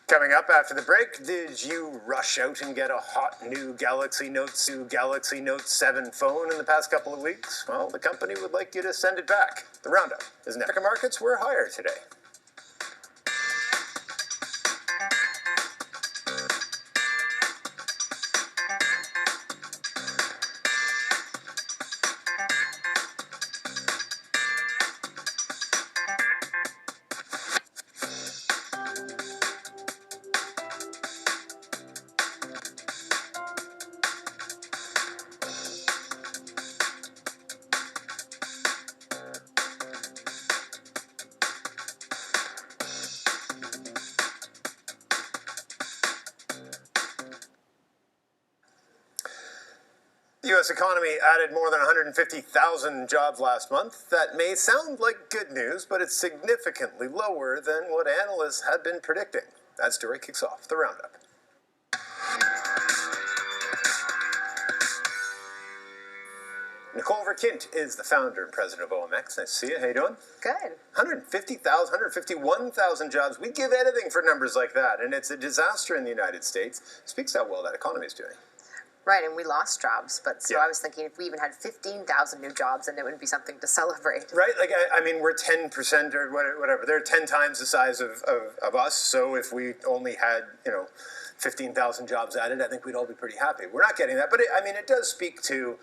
Coming up after the break, did you rush out and get a hot new Galaxy Note 7 phone in the past couple of weeks? Well, the company would like you to send it back. The roundup is next. American markets were higher today. The U.S. economy added more than 150,000 jobs last month. That may sound like good news, but it's significantly lower than what analysts had been predicting. That story kicks off the roundup. Nicole Verkindt is the founder and president of OMX. Nice to see you. How you doing? Good. 150,000, 151,000 jobs. We'd give anything for numbers like that, and it's a disaster in the United States. Speaks how well that economy is doing. Right, and we lost jobs, but so I was thinking if we even had 15,000 new jobs, then it would be something to celebrate. Right, like I mean, we're 10% or whatever. They're 10 times the size of us. So if we only had 15,000 jobs added, I think we'd all be pretty happy. We're not getting that, but it does speak to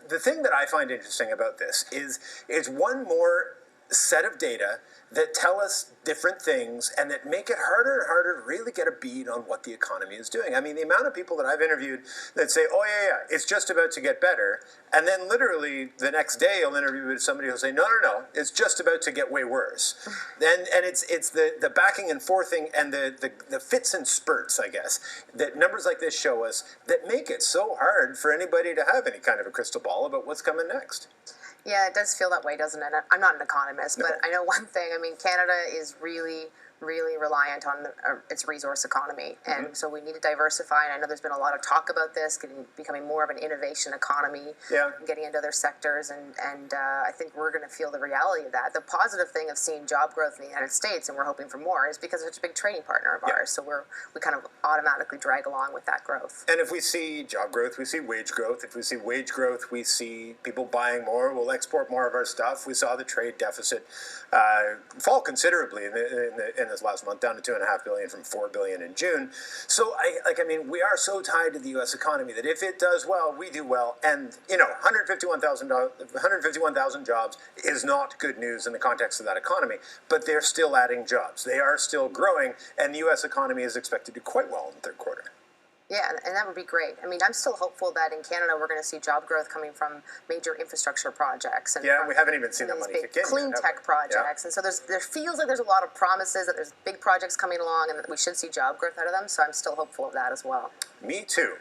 the thing that I find interesting about this is it's one more set of data that tell us different things and that make it harder and harder to really get a bead on what the economy is doing. I mean, the amount of people that I've interviewed that say, oh yeah, it's just about to get better, and then literally the next day I'll interview with somebody who'll say, no, it's just about to get way worse. and it's the backing and forthing and the fits and spurts, I guess, that numbers like this show us that make it so hard for anybody to have any kind of a crystal ball about what's coming next. Yeah, it does feel that way, doesn't it? I'm not an economist, but I know one thing. I mean, Canada is really reliant on its resource economy, and so we need to diversify. And I know there's been a lot of talk about this, becoming more of an innovation economy, getting into other sectors, and I think we're going to feel the reality of that. The positive thing of seeing job growth in the United States, and we're hoping for more, is because it's such a big trading partner of ours. So we kind of automatically drag along with that growth. And if we see job growth, we see wage growth. If we see wage growth, we see people buying more. We'll export more of our stuff. We saw the trade deficit fall considerably in this last month, down to $2.5 billion from $4 billion in June. So we are so tied to the U.S. economy that if it does well, we do well. And 151,000 jobs is not good news in the context of that economy. But they're still adding jobs. They are still growing, and the U.S. economy is expected to do quite well in the third quarter. Yeah, and that would be great. I mean, I'm still hopeful that in Canada we're going to see job growth coming from major infrastructure projects. And we haven't even seen that money kick in. Clean tech projects. And so there feels like there's a lot of promises that there's big projects coming along and that we should see job growth out of them. So I'm still hopeful of that as well. Me too.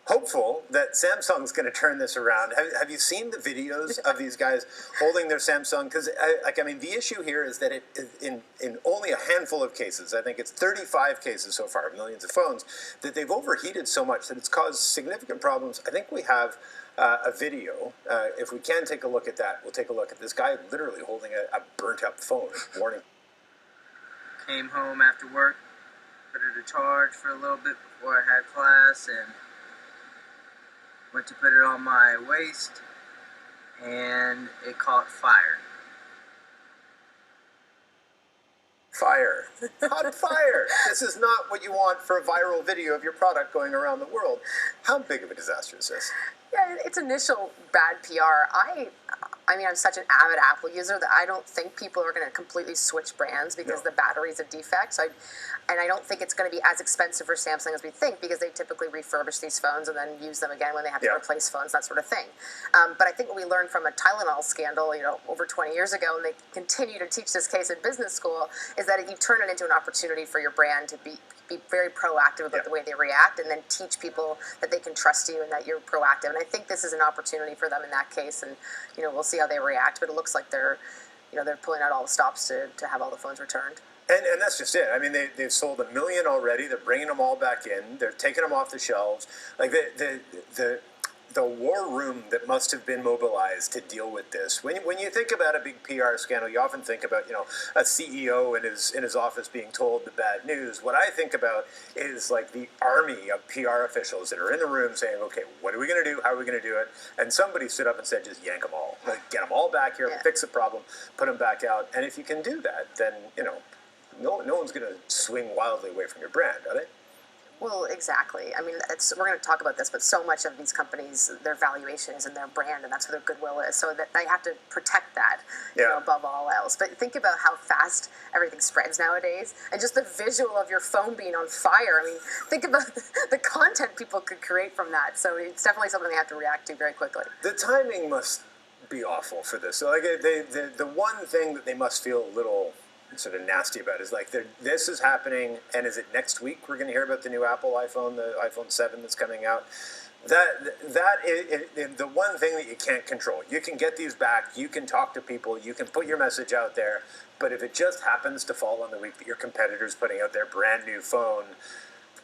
Hopeful that Samsung's going to turn this around. Have you seen the videos of these guys holding their Samsung? Because the issue here is that in only a handful of cases, I think it's 35 cases so far, millions of phones, that they've overheated so much that it's caused significant problems. I think we have a video. If we can take a look at that, we'll take a look at this guy literally holding a burnt-up phone. Warning. Came home after work, put it to charge for a little bit before I had class, and went to put it on my waist, and it caught fire. Fire. Hot fire. This is not what you want for a viral video of your product going around the world. How big of a disaster is this? Yeah, it's initial bad PR. I mean, I'm such an avid Apple user that I don't think people are going to completely switch brands because the battery's a defect. So I don't think it's going to be as expensive for Samsung as we think because they typically refurbish these phones and then use them again when they have to replace phones, that sort of thing. But I think what we learned from a Tylenol scandal, over 20 years ago, and they continue to teach this case in business school, is that if you turn it into an opportunity for your brand to be very proactive about the way they react and then teach people that they can trust you and that you're proactive. And I think this is an opportunity for them in that case. And, we'll see how they react. But it looks like they're pulling out all the stops to have all the phones returned. And that's just it. I mean, they've sold 1 million already. They're bringing them all back in. They're taking them off the shelves. Like the the war room that must have been mobilized to deal with this. When you think about a big PR scandal, you often think about, a CEO in his office being told the bad news. What I think about is like the army of PR officials that are in the room saying, okay, what are we going to do? How are we going to do it? And somebody stood up and said, just yank them all. Like, get them all back here, fix the problem, put them back out. And if you can do that, then, no one's going to swing wildly away from your brand, are they? Well, exactly. I mean, we're going to talk about this, but so much of these companies, their valuation is in their brand, and that's where their goodwill is. So that they have to protect that, above all else. But think about how fast everything spreads nowadays, and just the visual of your phone being on fire. I mean, think about the content people could create from that. So it's definitely something they have to react to very quickly. The timing must be awful for this. So, like, the one thing that they must feel a little sort of nasty about is like this is happening, and is it next week we're going to hear about the new Apple iPhone, the iPhone 7 that's coming out? That is the one thing that you can't control. You can get these back, you can talk to people, you can put your message out there, but if it just happens to fall on the week that your competitor's putting out their brand new phone,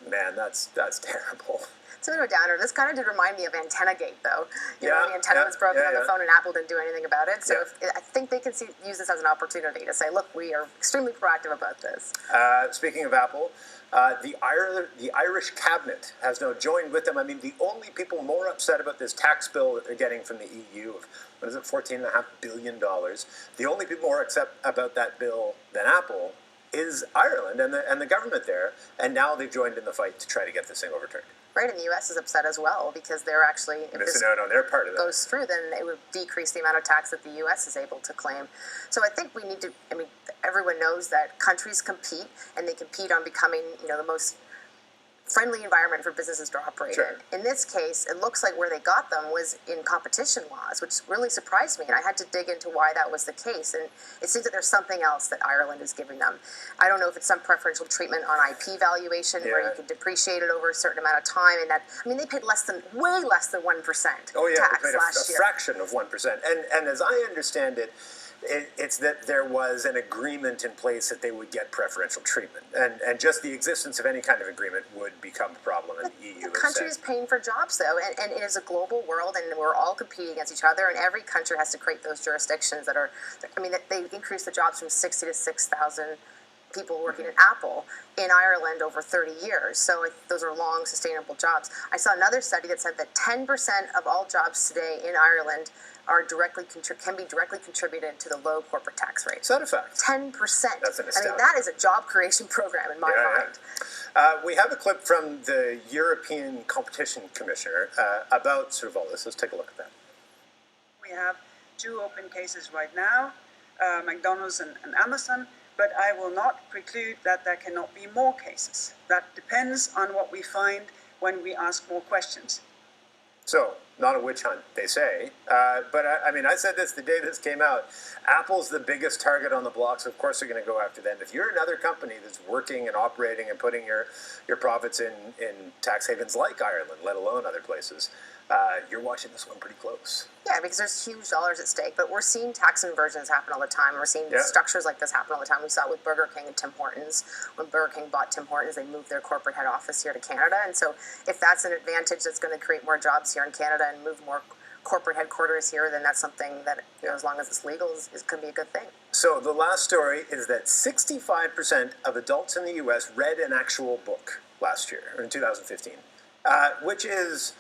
man, that's terrible. It's a bit of a downer. This kind of did remind me of AntennaGate, though. The antenna was broken on the phone, and Apple didn't do anything about it. So I think they can use this as an opportunity to say, look, we are extremely proactive about this. Speaking of Apple, the Irish cabinet has now joined with them. I mean, the only people more upset about this tax bill that they're getting from the EU of, what is it, $14.5 billion. The only people more upset about that bill than Apple is Ireland and the government there. And now they've joined in the fight to try to get this thing overturned. Right, and the U.S. is upset as well because they're actually, if missing out on their part of that. Goes through, then it would decrease the amount of tax that the U.S. is able to claim. So I think we need to, everyone knows that countries compete, and they compete on becoming, the most friendly environment for businesses to operate in. In this case, it looks like where they got them was in competition laws, which really surprised me, and I had to dig into why that was the case, and it seems that there's something else that Ireland is giving them. I don't know if it's some preferential treatment on IP valuation where you can depreciate it over a certain amount of time, and that, they paid way less than 1% tax last year. A fraction of 1%. And as I understand it, it's that there was an agreement in place that they would get preferential treatment. And just the existence of any kind of agreement would become a problem in the EU. The country is paying for jobs, though, and it is a global world, and we're all competing against each other, and every country has to create those jurisdictions that they increase the jobs from 60 to 6,000 people working at Apple in Ireland over 30 years. So those are long, sustainable jobs. I saw another study that said that 10% of all jobs today in Ireland are can be directly contributed to the low corporate tax rate. Is that a fact? 10%. That's an astounding. That is a job creation program in my mind. We have a clip from the European Competition Commissioner about sort of all this. Let's take a look at that. We have 2 open cases right now, McDonald's and Amazon, but I will not preclude that there cannot be more cases. That depends on what we find when we ask more questions. So, not a witch hunt, they say. But I said this the day this came out. Apple's the biggest target on the block, so of course they're going to go after them. If you're another company that's working and operating and putting your profits in tax havens like Ireland, let alone other places, you're watching this one pretty close. Yeah, because there's huge dollars at stake, but we're seeing tax inversions happen all the time. We're seeing structures like this happen all the time. We saw it with Burger King and Tim Hortons. When Burger King bought Tim Hortons, they moved their corporate head office here to Canada, and so if that's an advantage that's going to create more jobs here in Canada and move more corporate headquarters here, then that's something that, as long as it's legal, is could be a good thing. So the last story is that 65% of adults in the U.S. read an actual book last year, or in 2015, which is...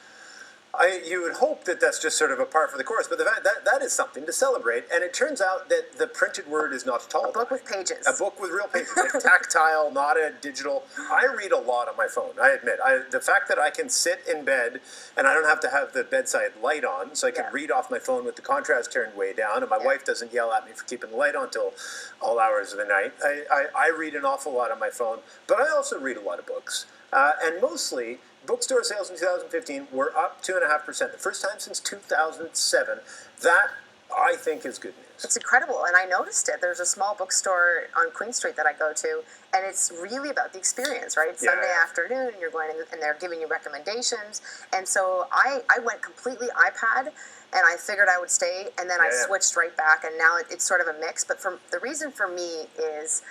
you would hope that that's just sort of a par for the course, but the fact that is something to celebrate. And it turns out that the printed word is not at all. A book with pages. A book with real pages, like tactile, not a digital. I read a lot on my phone, I admit. The fact that I can sit in bed and I don't have to have the bedside light on, so I can read off my phone with the contrast turned way down, and my wife doesn't yell at me for keeping the light on till all hours of the night. I read an awful lot on my phone, but I also read a lot of books. And mostly, bookstore sales in 2015 were up 2.5%. The first time since 2007. That, I think, is good news. It's incredible, and I noticed it. There's a small bookstore on Queen Street that I go to, and it's really about the experience, right? It's Sunday afternoon, and you're going in, and they're giving you recommendations. And so I went completely iPad, and I figured I would stay, and then I switched right back, and now it's sort of a mix. But the reason for me is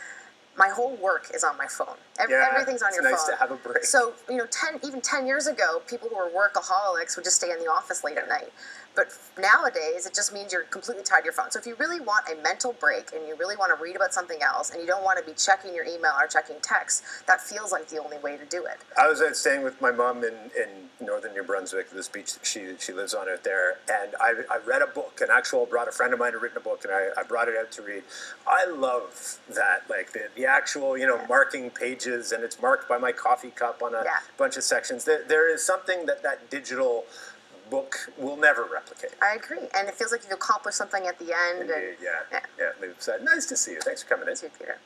my whole work is on my phone. Everything's on your phone. It's nice to have a break. So, 10 years ago, people who were workaholics would just stay in the office late at night. But nowadays, it just means you're completely tied to your phone. So if you really want a mental break and you really want to read about something else and you don't want to be checking your email or checking text, that feels like the only way to do it. I was staying with my mom in northern New Brunswick, this beach that she lives on out there, and I read a book, a friend of mine had written a book, and I brought it out to read. I love that, like the actual, marking pages, and it's marked by my coffee cup on a bunch of sections. There is something that digital book will never replicate. I agree, and it feels like you've accomplished something at the end. Indeed, yeah. Nice to see you. Thanks for coming in. You too, Peter.